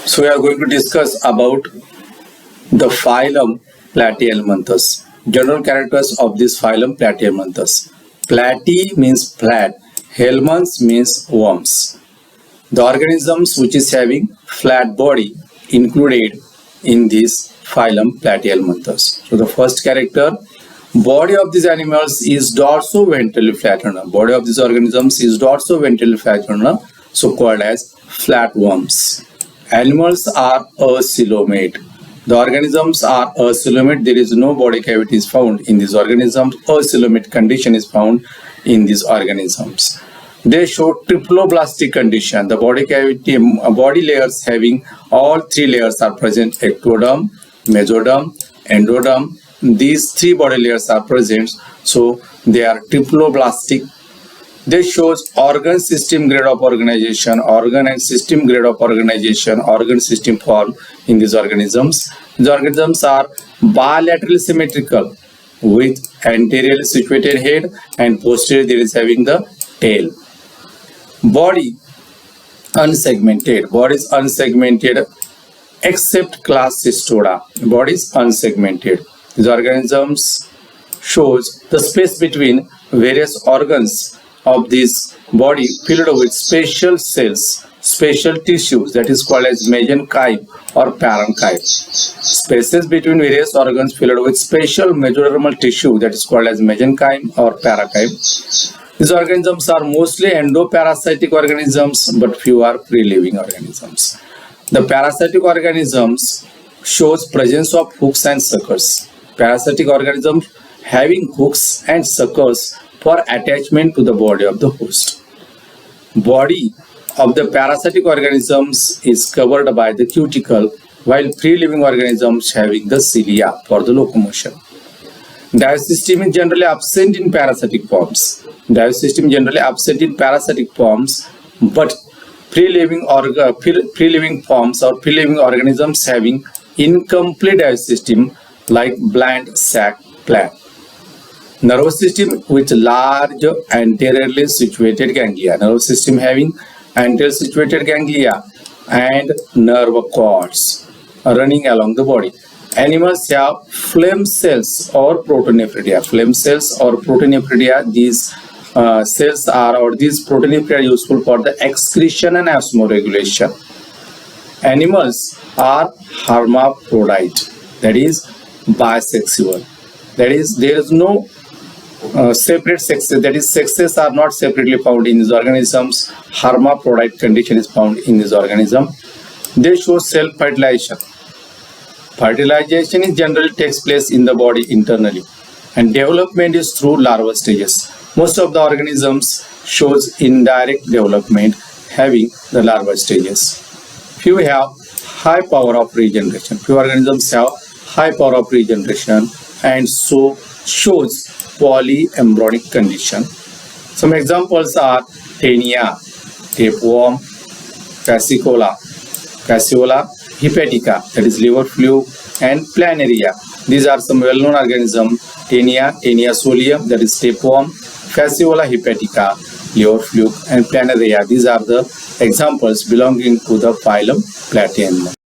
So we are going to discuss about the phylum Platyhelminths. General characters of this phylum Platyhelminths. Platy means flat, helminths means worms. The organisms which is having flat body included in this phylum Platyhelminths. So the first character, body of these animals is dorso-ventrally flattened. Body of these organisms is dorso-ventrally flattened, so called as flatworms. Animals are acoelomate. The organisms are acoelomate. There is no body cavity is found in these organisms. Acoelomate condition is found in these organisms. They show triploblastic condition. The body cavity, body layers having all three layers are present: ectoderm, mesoderm, endoderm. These three body layers are present, so they are triploblastic. They shows organ system grade of organization, organ and system grade of organization, organ system form in these organisms. These organisms are bilaterally symmetrical with anteriorly situated head and posterior there is having the tail. Body unsegmented. Body is unsegmented except class Cystoda. Body is unsegmented. These organisms shows the space between various organs of this body filled with special cells, special tissues, that is called as mesenchyme or parenchyme. Spaces between various organs filled with special mesodermal tissue, that is called as mesenchyme or parenchyme. These organisms are mostly endoparasitic organisms, but few are free-living organisms. The parasitic organisms shows presence of hooks and suckers. Parasitic organisms having hooks and suckers for attachment to the body of the host. Body of the parasitic organisms is covered by the cuticle, while free-living organisms having the cilia for the locomotion. Digestive system is generally absent in parasitic forms. Digestive system generally absent in parasitic forms, but free-living forms or free-living organisms having incomplete digestive system like bland sac plant. Nervous system with large anteriorly situated ganglia. Nervous system having anteriorly situated ganglia and nerve cords running along the body. Animals have phlegm cells or proteinephridia. Phlegm cells or proteinephridia, these cells are or these proteinephridia are useful for the excretion and osmoregulation. Animals are hermaphrodite, that is bisexual. That is, there is no separate sexes, that is, sexes are not separately found in these organisms. Hermaphrodite condition is found in this organism. They show self-fertilization. Fertilization is generally takes place in the body internally, and development is through larval stages. Most of the organisms shows indirect development having the larval stages. Few have high power of regeneration. Few organisms have high power of regeneration and so shows polyembryonic condition. Some examples are Taenia, tapeworm, Fascicola, hepatica, that is liver fluke, and Planaria. These are some well-known organisms: Taenia solium, that is tapeworm, Fasciola hepatica, liver fluke, and Planaria. These are the examples belonging to the phylum Platyhelminths.